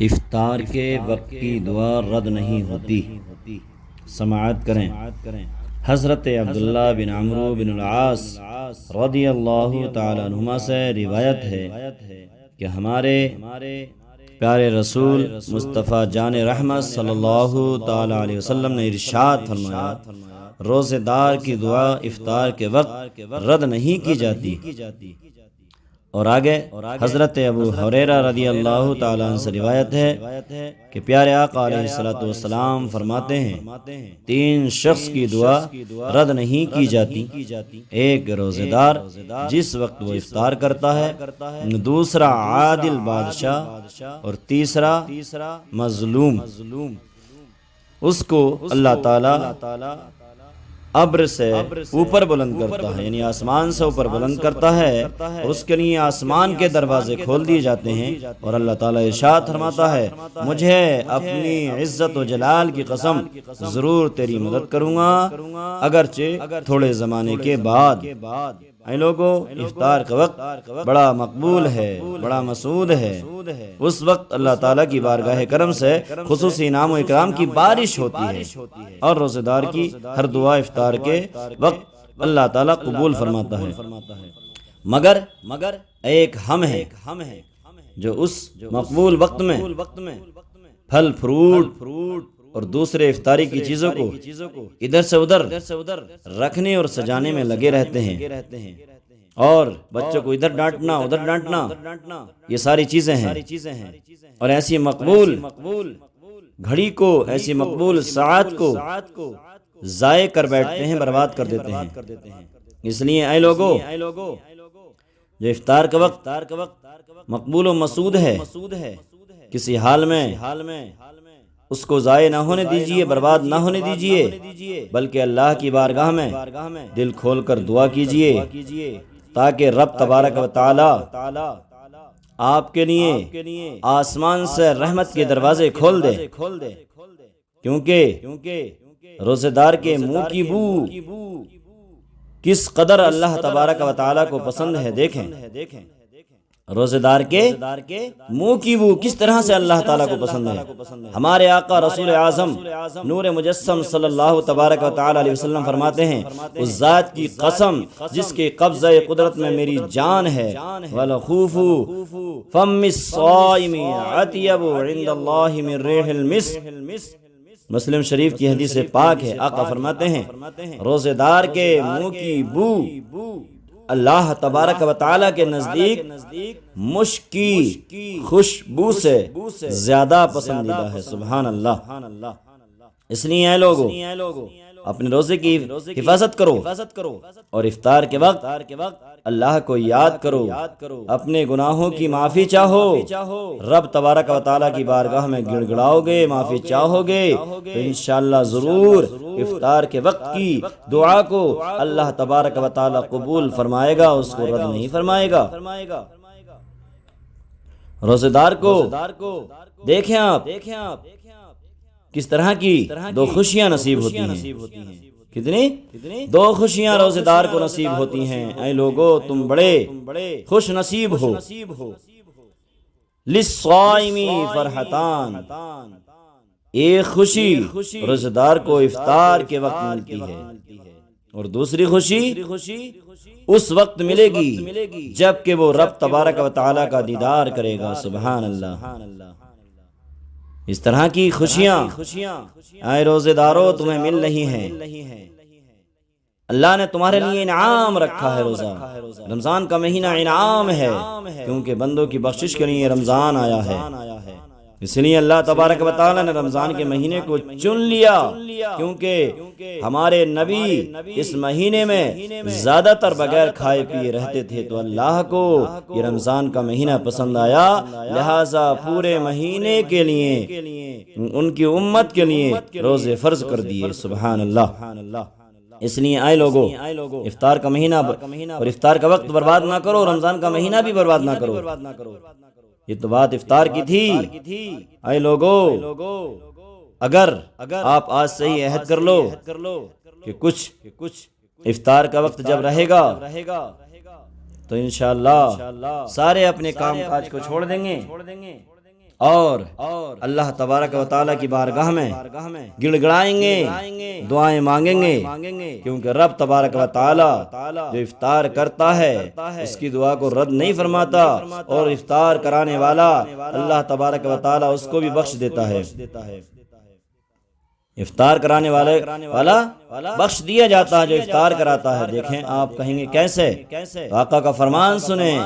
افطار کے وقت کی دعا رد نہیں ہوتی۔ سماعت کریں۔ حضرت عبداللہ بن عمرو بن العاص رضی اللہ تعالی عنہما سے روایت ہے کہ ہمارے پیارے رسول مصطفیٰ جان رحمت صلی اللہ تعالی علیہ وسلم نے ارشاد فرمایا، روزے دار کی دعا افطار کے وقت رد نہیں کی جاتی۔ اور آگے حضرت ابو ہریرہ رضی اللہ تعالیٰ عنہ سے روایت ہے کہ پیارے آقا علیہ الصلوۃ والسلام فرماتے ہیں، 3 شخص کی دعا رد نہیں کی جاتی، ایک روزے دار جس وقت وہ افطار کرتا ہے، دوسرا عادل بادشاہ، اور تیسرا مظلوم۔ اس کو اللہ تعالیٰ ابر سے اوپر بلند کرتا ہے، یعنی آسمان سے اوپر بلند کرتا ہے، اور اس کے لیے آسمان کے دروازے کھول دیے جاتے ہیں، اور اللہ تعالیٰ ارشاد فرماتا ہے، مجھے اپنی عزت و جلال کی قسم ضرور تیری مدد کروں گا، اگرچہ تھوڑے زمانے کے بعد۔ اے لوگو، افطار کا وقت بڑا مقبول ہے، بڑا مسعود ہے۔ اس وقت اللہ تعالیٰ کی بارگاہ کرم سے خصوصی انعام و اکرام کی بارش ہوتی ہے، اور روزے دار کی ہر دعا افطار کے وقت اللہ تعالیٰ قبول فرماتا ہے، مگر ایک ہم ہے جو اس مقبول وقت میں پھل فروٹ اور دوسرے افطاری کی چیزوں کو ادھر سے ادھر رکھنے اور سجانے میں لگے رہتے ہیں، اور بچوں کو ادھر ڈانٹنا ادھر ڈانٹنا، یہ ساری چیزیں ہیں، اور ایسی مقبول گھڑی کو، ایسی مقبول ساعت کو ضائع کر بیٹھتے ہیں، برباد کر دیتے ہیں۔ اس لیے اے لوگو، جو افطار کا وقت مقبول و مسعود ہے، کسی حال میں اس کو ضائع نہ ہونے دیجیے، برباد نہ ہونے دیجیے، بلکہ اللہ کی بارگاہ میں دل کھول کر دعا کیجیے، تاکہ رب تبارک و تعالی آپ کے لیے آسمان سے رحمت کے دروازے کھول دے، کیونکہ روزے دار کے منہ کی بو کس قدر اللہ تبارک و تعالی کو پسند ہے۔ دیکھیں روزے دار کے منہ کی بو کس طرح سے اللہ تعالیٰ کو پسند ہے۔ ہمارے آقا رسول اعظم نور مجسم صلی اللہ تبارک و تعالی علیہ وسلم فرماتے ہیں، اس ذات کی قسم جس کے قبضہ قدرت میں میری جان ہے، وَلَخُوفُ فَمِّ الصَّائِمِ عَطْيَبُ عِندَ اللَّهِ مِن رِّيحِ الْمِسْكِ۔ مسلم شریف کی حدیث پاک ہے، آقا فرماتے ہیں، روزے دار کے منہ کی بو اللہ تبارک و تعالیٰ کے نزدیک مشک کی خوشبو سے زیادہ پسندیدہ ہے۔ سبحان اللہ۔ اس لیے اے لوگو، اپنے روزے کی حفاظت کرو، اور افطار کے وقت اللہ کو یاد کرو، اپنے گناہوں کی معافی چاہو، رب تبارک و تعالیٰ کی بارگاہ میں گڑ گڑاؤ گے، معافی چاہو گے، تو انشاءاللہ ضرور افطار کے وقت کی دعا کو اللہ تبارک و تعالیٰ قبول فرمائے گا، اس کو رد نہیں فرمائے گا۔ روزے دار کو دیکھیں آپ کس طرح کی 2 خوشیاں نصیب ہوتی ہیں، کتنی 2 خوشیاں روزے دار کو نصیب ہوتی ہیں۔ اے لوگو، تم بڑے خوش نصیب ہو۔ للصائم فرحتان، ایک خوشی روزے دار کو افطار کے وقت ملتی ہے، اور دوسری خوشی اس وقت ملے گی جب کہ وہ رب تبارک و تعالیٰ کا دیدار کرے گا۔ سبحان اللہ۔ اس طرح کی خوشیاں اے روزے دارو تمہیں مل رہی ہیں۔ اللہ نے تمہارے لیے انعام رکھا ہے۔ روزہ رمضان کا مہینہ انعام ہے، کیونکہ بندوں کی بخشش کے لیے رمضان آیا ہے۔ اس لیے اللہ تبارک و تعالیٰ نے رمضان کے مہینے کو چن لیا، کیونکہ ہمارے نبی اس مہینے میں زیادہ تر بغیر کھائے پیے رہتے تھے، تو اللہ کو یہ رمضان کا مہینہ پسند آیا، لہٰذا پورے مہینے کے لیے ان کی امت کے لیے روزے فرض کر دیے۔ سبحان اللہ۔ اس لیے آئے لوگو، افطار کا مہینہ اور افطار کا وقت برباد نہ کرو، رمضان کا مہینہ بھی برباد نہ کرو۔ یہ تو بات افطار کی تھی۔ اے لوگو، اگر آپ آج سے ہی عہد کر لو کہ کچھ افطار کا وقت جب رہے گا تو انشاءاللہ سارے اپنے کام کاج کو چھوڑ دیں گے اور اللہ تبارک و تعالیٰ کی بارگاہ میں گڑ گڑائیں گے، دعائیں مانگیں گے، کیونکہ رب تبارک و تعالیٰ جو افطار کرتا ہے اس کی دعا کو رد نہیں فرماتا، اور افطار کرانے والا اللہ تبارک و تعالیٰ اس کو بھی بخش دیتا ہے۔ افطار کرانے والا بخش دیا جاتا ہے جو افطار کراتا ہے۔ دیکھیں آپ کہیں گے کیسے؟ تو آقا کا فرمان سنیں،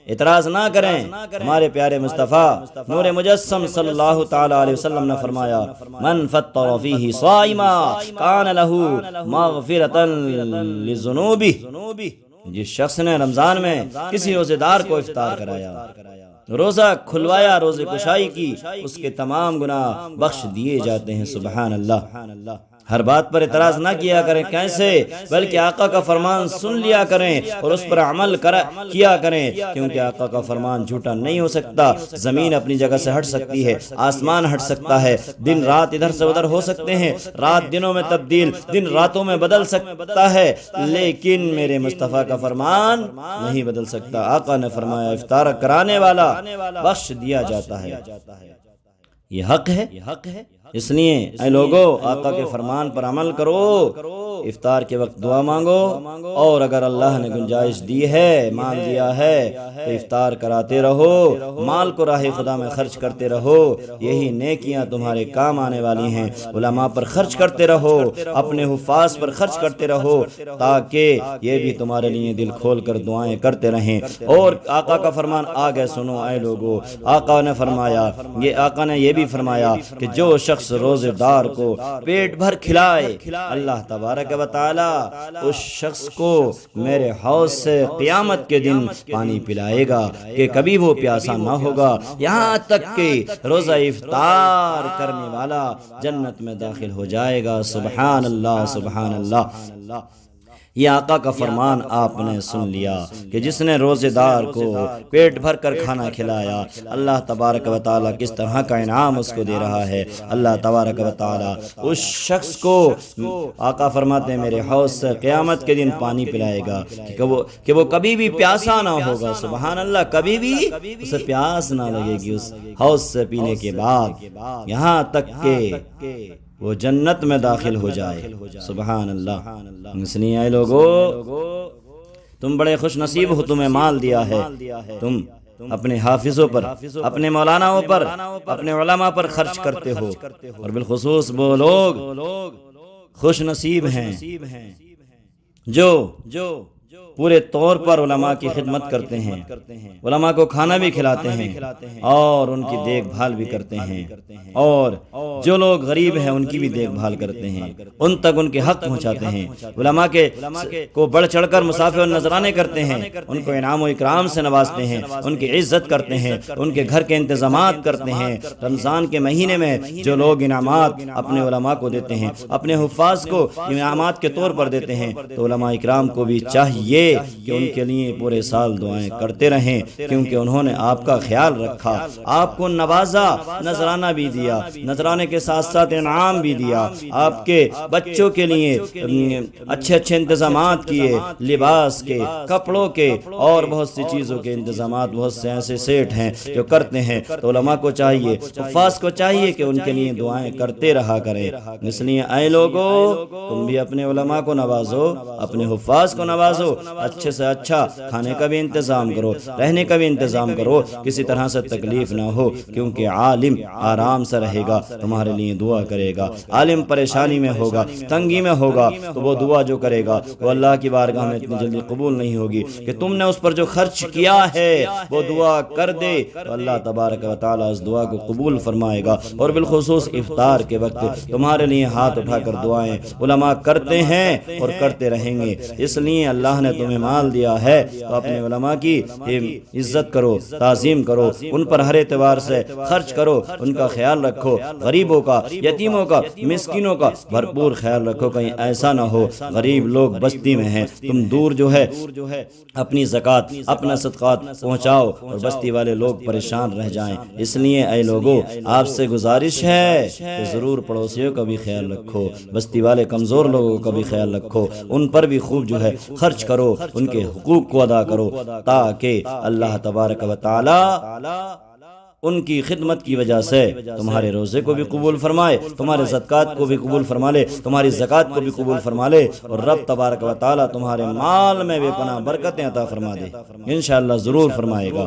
اعتراض نہ کریں۔ ہمارے پیارے مصطفیٰ نور مجسم صلی اللہ تعالی علیہ وسلم نے فرمایا، من فطر فیہ صائما کان لہ مغفرۃ لذنوبہ، جس شخص نے رمضان میں کسی روزے دار کو افطار کرایا، روزہ کھلوایا، روزے کشائی کی، اس کے تمام گناہ بخش دیے جاتے ہیں۔ سبحان اللہ۔ ہر بات پر اعتراض نہ کیا کریں کیسے، بلکہ آقا کا فرمان سن لیا کریں اور اس پر عمل کیا کریں، کیونکہ آقا کا فرمان جھوٹا نہیں ہو سکتا۔ زمین اپنی جگہ سے ہٹ سکتی ہے، آسمان ہٹ سکتا ہے، دن رات ادھر سے ادھر ہو سکتے ہیں، رات دنوں میں تبدیل، دن راتوں میں بدل سکتا ہے، لیکن میرے مصطفیٰ کا فرمان نہیں بدل سکتا۔ آقا نے فرمایا افطار کرانے والا بخش دیا جاتا ہے، یہ حق ہے۔ اس لیے اے لوگو آقا کے فرمان پر عمل کرو، افطار کے وقت دعا مانگو، اور اگر اللہ نے گنجائش دی ہے، مال دیا ہے، تو افطار کراتے رہو، مال کو راہ خدا میں خرچ کرتے رہو، یہی نیکیاں تمہارے کام آنے والی ہیں۔ علماء پر خرچ کرتے رہو، اپنے حفاظ پر خرچ کرتے رہو، تاکہ یہ بھی تمہارے لیے دل کھول کر دعائیں کرتے رہیں۔ اور آقا کا فرمان آگے سنو اے لوگو، آقا نے یہ بھی فرمایا کہ جو شخص روزے دار کو پیٹ بھر کھلائے، اللہ تبارک و تعالی اس شخص کو میرے حوض سے قیامت کے دن پانی پلائے گا کہ کبھی وہ پیاسا نہ ہوگا، یہاں تک کہ روزہ افطار کرنے والا جنت میں داخل ہو جائے گا۔ سبحان اللہ، سبحان اللہ۔ یہ آقا کا فرمان آپ نے سن لیا کہ جس نے روزے دار کو پیٹ بھر کر کھانا کھلایا، اللہ تبارک و تعالیٰ کس طرح کا انعام اس کو دے رہا ہے۔ اللہ تبارک و تعالیٰ اس شخص کو، آقا فرماتے ہیں، میرے حوض سے قیامت کے دن پانی پلائے گا کہ وہ کبھی بھی پیاسا نہ ہوگا۔ سبحان اللہ، کبھی بھی اسے پیاس نہ لگے گی اس حوض سے پینے کے بعد، یہاں تک کہ وہ جنت میں داخل ہو جائے۔ سبحان اللہ۔ اس لیے اے لوگو تم بڑے خوش نصیب ہو، تمہیں مال دیا ہے، تم اپنے حافظوں پر، اپنے مولاناؤں پر، اپنے علماء پر خرچ کرتے ہو، اور بالخصوص وہ لوگ خوش نصیب ہیں جو پورے طور پر علماء کی خدمت کرتے ہیں، علماء کو کھانا بھی کھلاتے ہیں اور ان کی دیکھ بھال بھی کرتے ہیں، اور جو لوگ غریب ہیں ان کی بھی دیکھ بھال کرتے ہیں، ان تک ان کے حق پہنچاتے ہیں، علماء کو بڑھ چڑھ کر مسافر اور نذرانے کرتے ہیں، ان کو انعام و اکرام سے نوازتے ہیں، ان کی عزت کرتے ہیں، ان کے گھر کے انتظامات کرتے ہیں۔ رمضان کے مہینے میں جو لوگ انعامات اپنے علماء کو دیتے ہیں، اپنے حفاظ کو انعامات کے طور پر دیتے ہیں، تو علماء اکرام کو بھی چاہیے کہ ان کے لیے پورے سال دعائیں کرتے رہیں، کیونکہ انہوں نے آپ کا خیال رکھا، آپ کو نوازا، نذرانہ بھی دیا، نذرانے کے ساتھ ساتھ انعام بھی دیا، آپ کے بچوں کے لیے اچھے اچھے انتظامات کیے، لباس کے، کپڑوں کے، اور بہت سی چیزوں کے انتظامات۔ بہت سے ایسے سیٹ ہیں جو کرتے ہیں، تو علماء کو چاہیے، حفاظ کو چاہیے کہ ان کے لیے دعائیں کرتے رہا کریں۔ اس لیے اے لوگو تم بھی اپنے علماء کو نوازو، اپنے حفاظ کو نوازو، اچھے سے اچھا کھانے کا بھی انتظام کرو، رہنے کا بھی انتظام کرو، کسی طرح سے تکلیف نہ ہو، کیونکہ عالم آرام سے رہے گا تمہارے لیے دعا کرے گا، عالم پریشانی میں ہوگا، تنگی میں ہوگا، تو وہ دعا جو کرے گا وہ اللہ کی بارگاہ میں اتنی جلدی قبول نہیں ہوگی کہ تم نے اس پر جو خرچ کیا ہے وہ دعا کر دے، تو اللہ تبارک و تعالیٰ اس دعا کو قبول فرمائے گا۔ اور بالخصوص افطار کے وقت تمہارے لیے ہاتھ اٹھا کر دعائیں علماء کرتے ہیں اور کرتے رہیں گے۔ اس لیے اللہ نے تمہیں مال دیا ہے تو اپنے علماء کی عزت کرو، تعظیم کرو، ان پر ہر اعتبار سے خرچ کرو، ان کا خیال رکھو، غریبوں کا، یتیموں کا، مسکینوں کا بھرپور خیال رکھو، کہیں ایسا نہ ہو غریب لوگ بستی میں ہیں، تم دور جو ہے اپنی زکوٰۃ، اپنا صدقات پہنچاؤ اور بستی والے لوگ پریشان رہ جائیں۔ اس لیے اے لوگوں آپ سے گزارش ہے کہ ضرور پڑوسیوں کا بھی خیال رکھو، بستی والے کمزور لوگوں کا بھی خیال رکھو، ان پر بھی خوب جو ہے خرچ کرو، ان کے حقوق کو ادا کرو، تاکہ اللہ تبارک و تعالی ان کی خدمت کی وجہ سے تمہارے روزے کو بھی قبول فرمائے، تمہارے صدقات کو بھی قبول فرما لے، تمہاری زکوٰۃ کو بھی قبول فرما لے، اور رب تبارک و تعالیٰ تمہارے مال میں بے پناہ برکتیں عطا فرما دے۔ انشاءاللہ ضرور فرمائے گا۔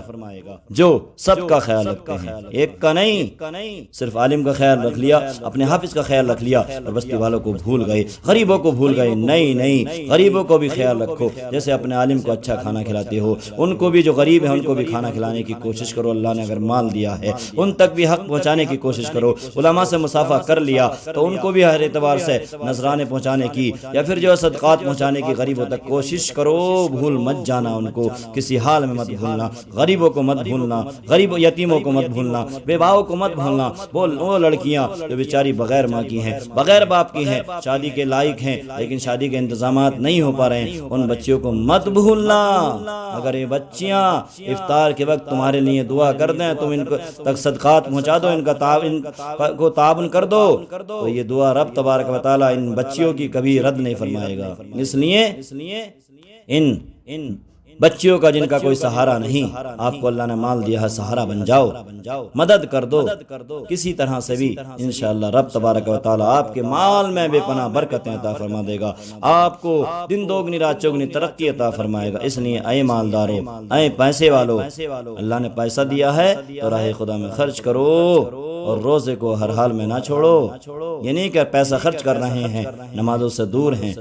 جو سب کا خیال رکھتے ہیں، ایک کا نہیں، صرف عالم کا خیال رکھ لیا، اپنے حافظ کا خیال رکھ لیا اور بستی والوں کو بھول گئے، غریبوں کو بھول گئے۔ نہیں، غریبوں کو بھی خیال رکھو، جیسے اپنے عالم کو اچھا کھانا کھلاتے ہو، ان کو بھی جو غریب ہیں ان کو بھی کھانا کھلانے کی کوشش کرو۔ اللہ نے اگر مال دیا ہے ان تک بھی حق پہنچانے کی کوشش کرو۔ علماء سے مصافحہ کر لیا تو ان کو بھی ہر اعتبار سے نذرانے پہنچانے کی یا پھر جو صدقات پہنچانے کی غریبوں تک کوشش کرو۔ بھول مت جانا، ان کو کسی حال میں مت بھولنا، غریبوں کو مت بھولنا، غریب یتیموں کو مت بھولنا، بیواؤں کو مت بھولنا۔ وہ لڑکیاں جو بیچاری بغیر ماں کی ہیں، بغیر باپ کی ہیں، شادی کے لائق ہیں لیکن شادی کے انتظامات نہیں ہو پا رہے ہیں، ان بچیوں کو مت بھولنا۔ اگر یہ بچیاں افطار کے وقت تمہارے لیے دعا کر دیں، تم ان کو تک صدقات پہنچا دو، ان کو تعاون کر دو، تو یہ دعا رب تبارک و تعالیٰ ان بچیوں کی کبھی رد نہیں فرمائے گا۔ اس لیے ان بچیوں کا جن کا کوئی سہارا نہیں، آپ کو اللہ نے مال دیا ہے، سہارا بن جاؤ، مدد کر دو کسی طرح سے بھی۔ انشاءاللہ رب تبارک و تعالیٰ آپ کے مال میں بے پناہ برکتیں عطا فرما دے گا، آپ کو دن دوگنی رات چوگنی ترقی عطا فرمائے گا۔ اس لیے اے مالدارو، اے پیسے والو، اللہ نے پیسہ دیا ہے تو راہ خدا میں خرچ کرو، اور روزے کو ہر حال میں نہ چھوڑو۔ یہ نہیں کہ پیسہ خرچ کر رہے ہیں، نمازوں سے دور ہیں،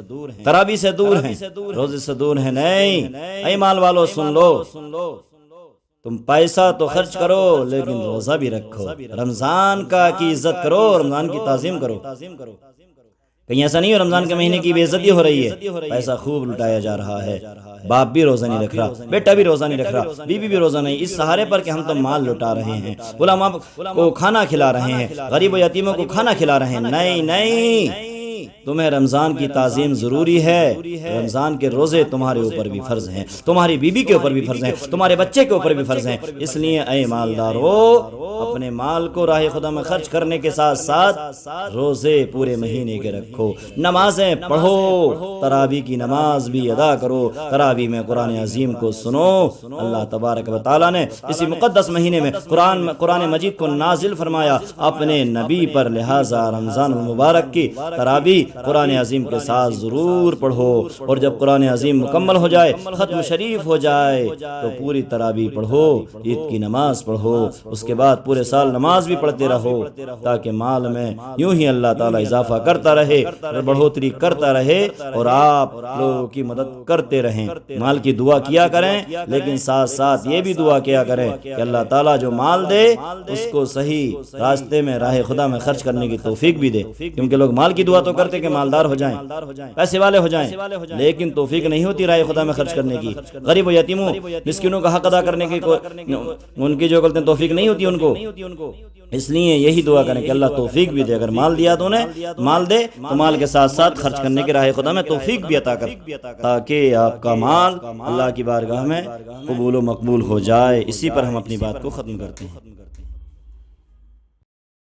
تراویح سے دور ہیں، روزے سے دور ہیں، نہیں۔ اے مال والو سن لو، تم پیسہ تو خرچ کرو لیکن روزہ بھی رکھو، رمضان کی عزت کرو، رمضان کی تعظیم کرو۔ کہیں ایسا نہیں ہو رمضان کے مہینے کی بے عزتی ہو رہی ہے، پیسہ خوب لٹایا جا رہا ہے، باپ بھی روزہ نہیں رکھ رہا، بیٹا بھی روزہ نہیں رکھ رہا، بیوی بھی روزہ نہیں، اس سہارے پر کہ ہم تو مال لٹا رہے ہیں، علماء کو کھانا کھلا رہے ہیں، غریب و یتیموں کو کھانا کھلا رہے ہیں۔ نہیں، تمہیں رمضان کی تعظیم ضروری ہے، رمضان کے روزے تمہارے اوپر بھی فرض ہیں، تمہاری بیوی کے اوپر بھی فرض ہیں، تمہارے بچے کے اوپر بھی فرض ہیں۔ اس لیے اے مالدارو، اپنے مال کو راہ خدا میں خرچ کرنے کے ساتھ ساتھ روزے پورے مہینے کے رکھو، نمازیں پڑھو، تراویح کی نماز بھی ادا کرو، تراویح میں قرآن عظیم کو سنو۔ اللہ تبارک و تعالیٰ نے اسی مقدس مہینے میں قرآن مجید کو نازل فرمایا اپنے نبی پر، لہٰذا رمضان المبارک کی تراویح قرآن عظیم کے ساتھ ضرور پڑھو، اور جب قرآن عظیم مکمل ہو جائے، ختم شریف ہو جائے تو پوری تراویح پڑھو، عید کی نماز پڑھو، اس کے بعد پورے سال نماز بھی پڑھتے رہو، تاکہ مال میں یوں ہی اللہ تعالیٰ اضافہ کرتا رہے اور بڑھوتری کرتا رہے، اور آپ لوگوں کی مدد کرتے رہیں۔ مال کی دعا کیا کریں، لیکن ساتھ ساتھ یہ بھی دعا کیا کریں کہ اللہ تعالیٰ جو مال دے اس کو صحیح راستے میں راہ خدا میں خرچ کرنے کی توفیق بھی دے، کیونکہ لوگ مال کی دعا تو کرتے کہ مالدار ہو جائیں، پیسے والے ہو جائیں، لیکن توفیق نہیں ہوتی راہ خدا میں خرچ کرنے کی۔ غریب و یتیموں مسکینوں کا حق ادا کرنے کی ان کی جو غلطیاں توفیق نہیں ہوتی ان کو، اس لیے یہی دعا کریں کہ اللہ توفیق بھی دے۔ اگر مال دیا تو نے مال دے تو مال کے ساتھ ساتھ خرچ کرنے کے راہ خدا میں توفیق بھی عطا کر، تاکہ آپ کا مال اللہ کی بارگاہ میں قبول و مقبول ہو جائے۔ اسی پر ہم اپنی بات کو ختم کرتے ہیں۔